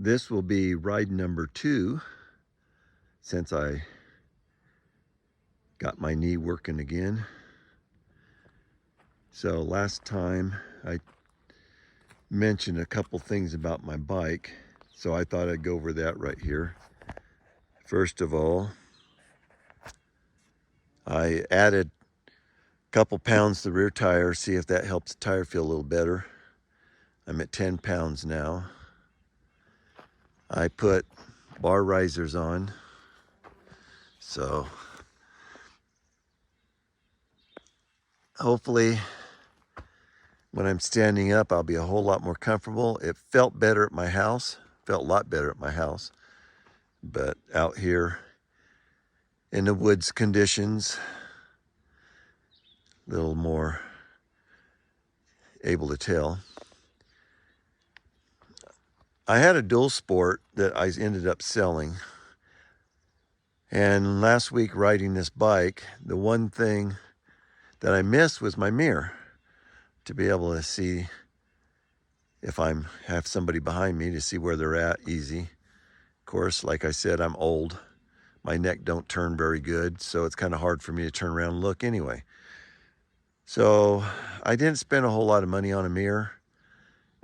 This will be ride number 2 since I got my knee working again. So last time I mentioned a couple things about my bike, so I thought I'd go over that right here. First of all, I added a couple pounds to the rear tire, see if that helps the tire feel a little better. I'm at 10 pounds now. I put bar risers on, so hopefully when I'm standing up I'll be a whole lot more comfortable. It felt better at my house, felt a lot better at my house, but out here in the woods conditions, a little more able to tell. I had a dual sport that I ended up selling, and last week riding this bike, the one thing that I missed was my mirror, to be able to see if I have somebody behind me, to see where they're at easy. Of course, like I said, I'm old. My neck don't turn very good, so it's kind of hard for me to turn around and look anyway. So I didn't spend a whole lot of money on a mirror,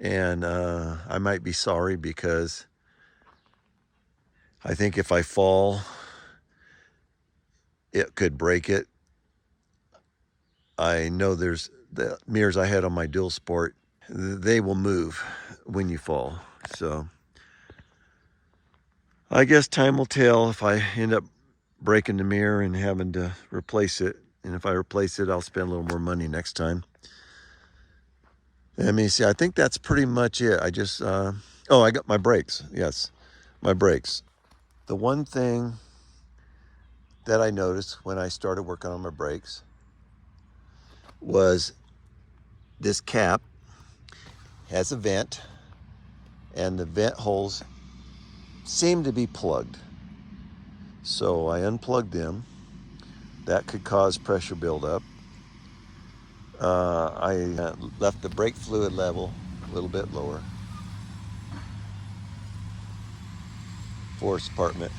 and I might be sorry because I think if I fall, it could break it. I know there's the mirrors I had on my dual sport, they will move when you fall. So I guess time will tell if I end up breaking the mirror and having to replace it. And if I replace it, I'll spend a little more money next time. Let me see, I think that's pretty much it. I just, oh, I got my brakes. Yes, my brakes. The one thing that I noticed when I started working on my brakes was this cap has a vent, and the vent holes seem to be plugged. So I unplugged them. That could cause pressure buildup. I left the brake fluid level a little bit lower. Forest department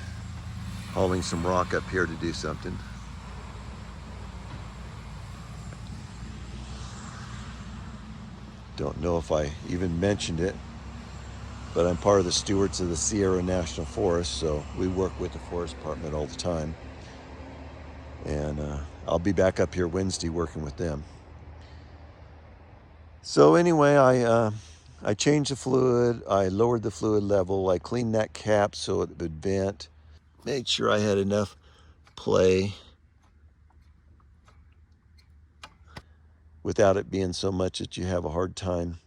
hauling some rock up here to do something. Don't know if I even mentioned it, but I'm part of the Stewards of the Sierra National Forest, so we work with the Forest Department all the time. And I'll be back up here Wednesday working with them. So anyway, I changed the fluid, I lowered the fluid level, I cleaned that cap so it would vent, made sure I had enough play without it being so much that you have a hard time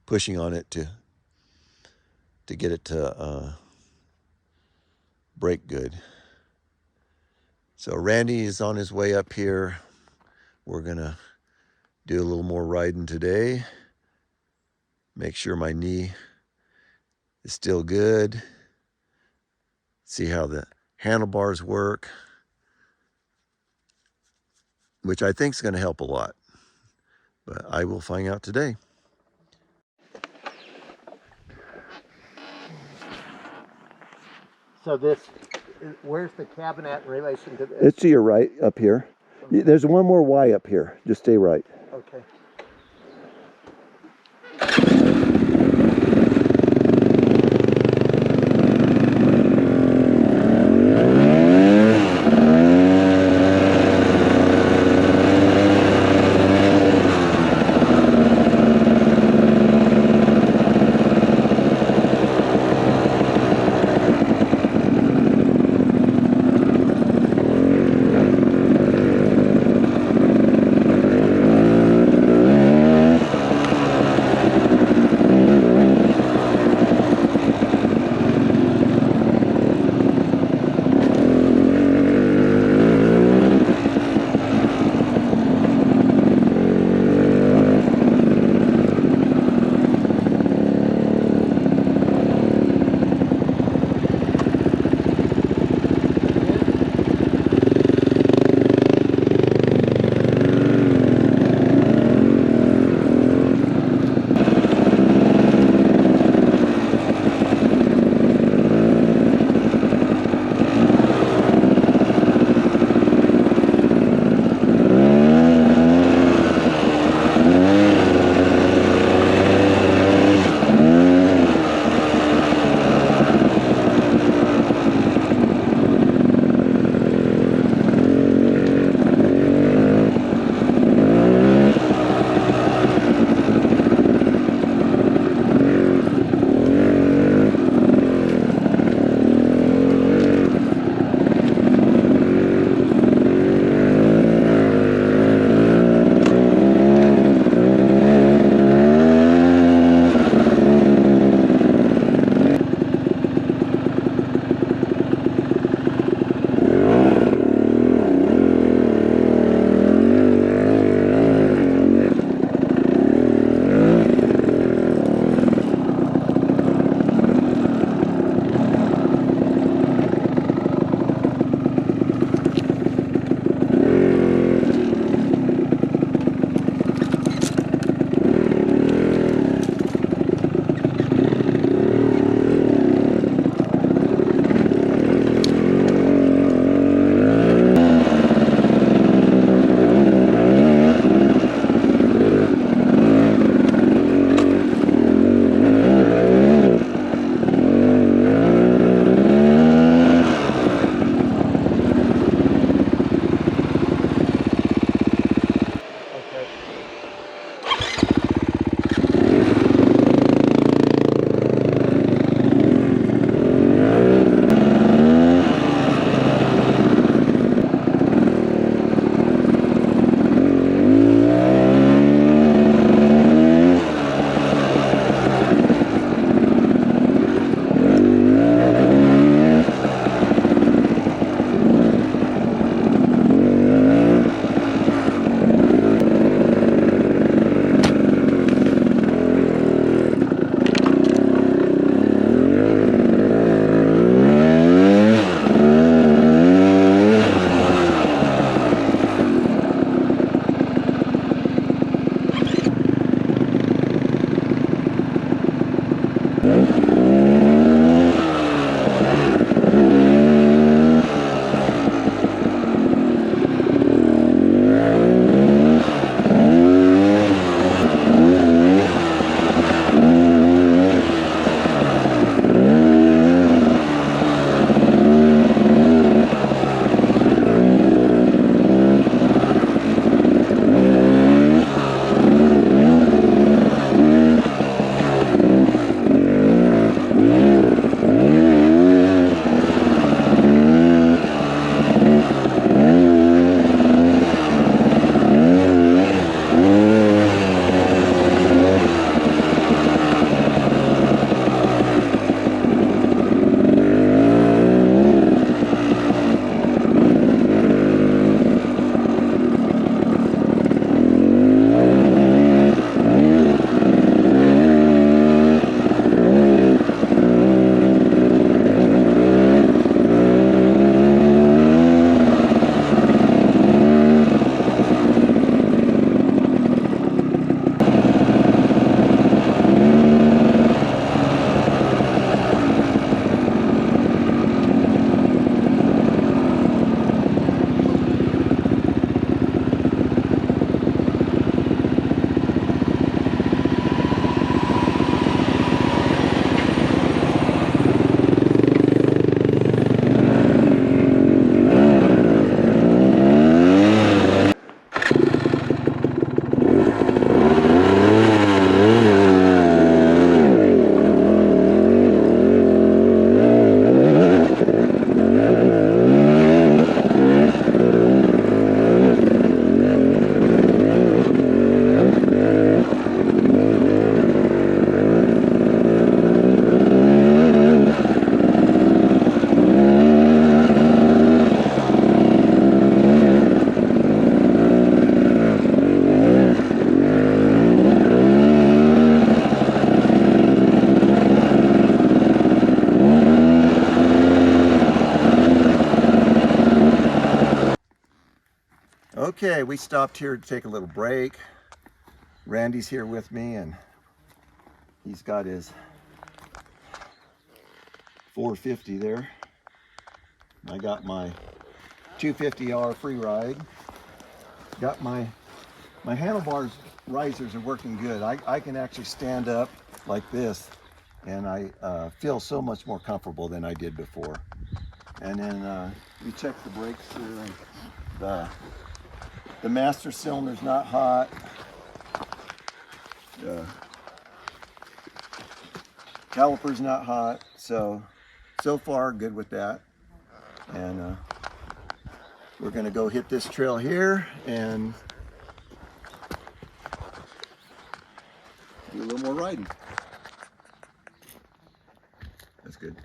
pushing on it to get it to break good. So Randy is on his way up here. We're gonna do a little more riding today. Make sure my knee is still good. See how the handlebars work, which I think is going to help a lot. But I will find out today. So this, where's the cabin at in relation to this? It's to your right up here. There's one more Y up here. Just stay right. Okay. Okay, we stopped here to take a little break. Randy's here with me, and he's got his 450 there. I got my 250R Freeride. Got my handlebars risers are working good. I can actually stand up like this, and I feel so much more comfortable than I did before. And then we check the brakes here, and the master cylinder's not hot. The caliper's not hot, so far good with that. And we're gonna go hit this trail here and do a little more riding. That's good.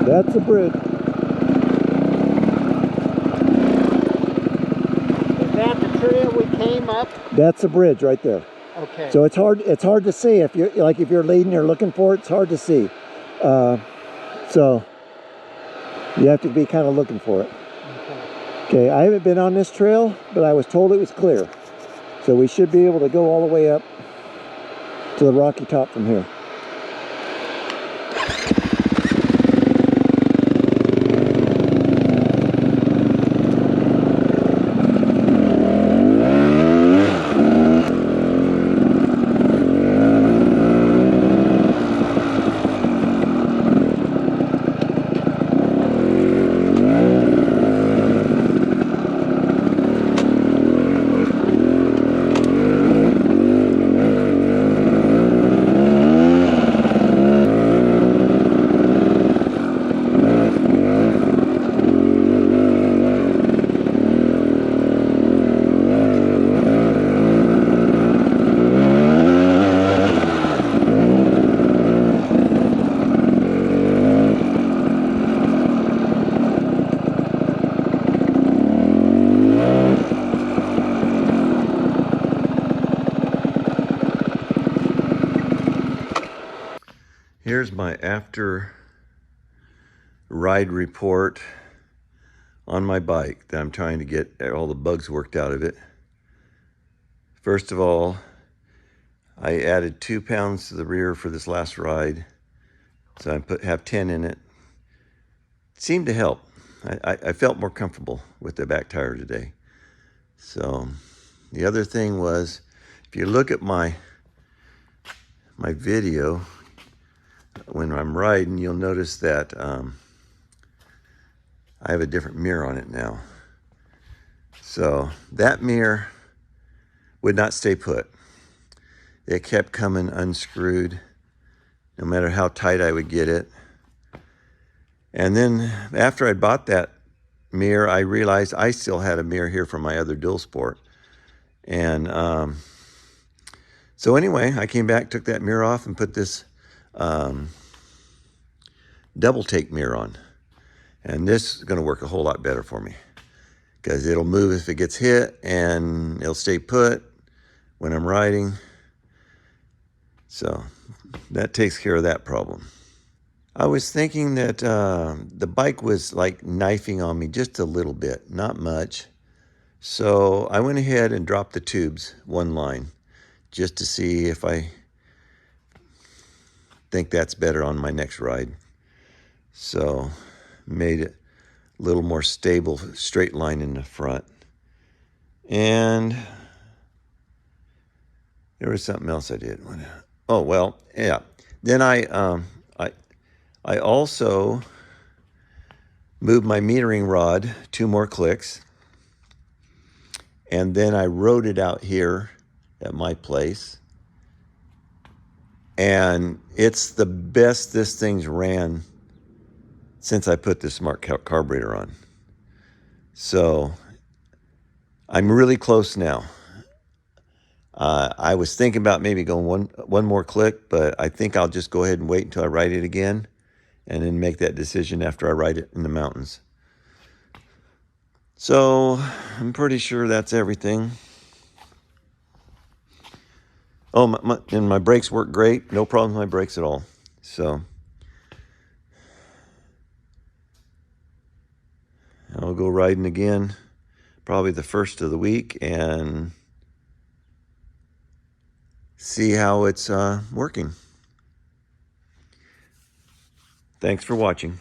That's the bridge. Is that the trail we came up? That's the bridge right there. Okay. So it's hard to see if you're leading or looking for it. It's hard to see. So you have to be kind of looking for it. Okay, I haven't been on this trail, but I was told it was clear. So we should be able to go all the way up to the rocky top from here. Here's my after ride report on my bike that I'm trying to get all the bugs worked out of it. First of all, I added 2 pounds to the rear for this last ride. So I have 10 in it. It seemed to help. I felt more comfortable with the back tire today. So the other thing was, if you look at my video, when I'm riding, you'll notice that I have a different mirror on it now. So that mirror would not stay put. It kept coming unscrewed, no matter how tight I would get it. And then after I bought that mirror, I realized I still had a mirror here from my other dual sport. And so anyway, I came back, took that mirror off, and put this double take mirror on. And this is going to work a whole lot better for me, because it'll move if it gets hit, and it'll stay put when I'm riding. So that takes care of that problem. I was thinking that the bike was like knifing on me just a little bit, not much. So I went ahead and dropped the tubes one line just to see if I think that's better on my next ride. So made it a little more stable, straight line in the front. And there was something else I did. Oh, well, yeah. Then I also moved my metering rod 2 more clicks. And then I rode it out here at my place. And it's the best this thing's ran since I put this smart carburetor on. So I'm really close now. I was thinking about maybe going one more click, but I think I'll just go ahead and wait until I ride it again and then make that decision after I ride it in the mountains. So I'm pretty sure that's everything. Oh, and my brakes work great. No problem with my brakes at all. So I'll go riding again, probably the first of the week, and see how it's working. Thanks for watching.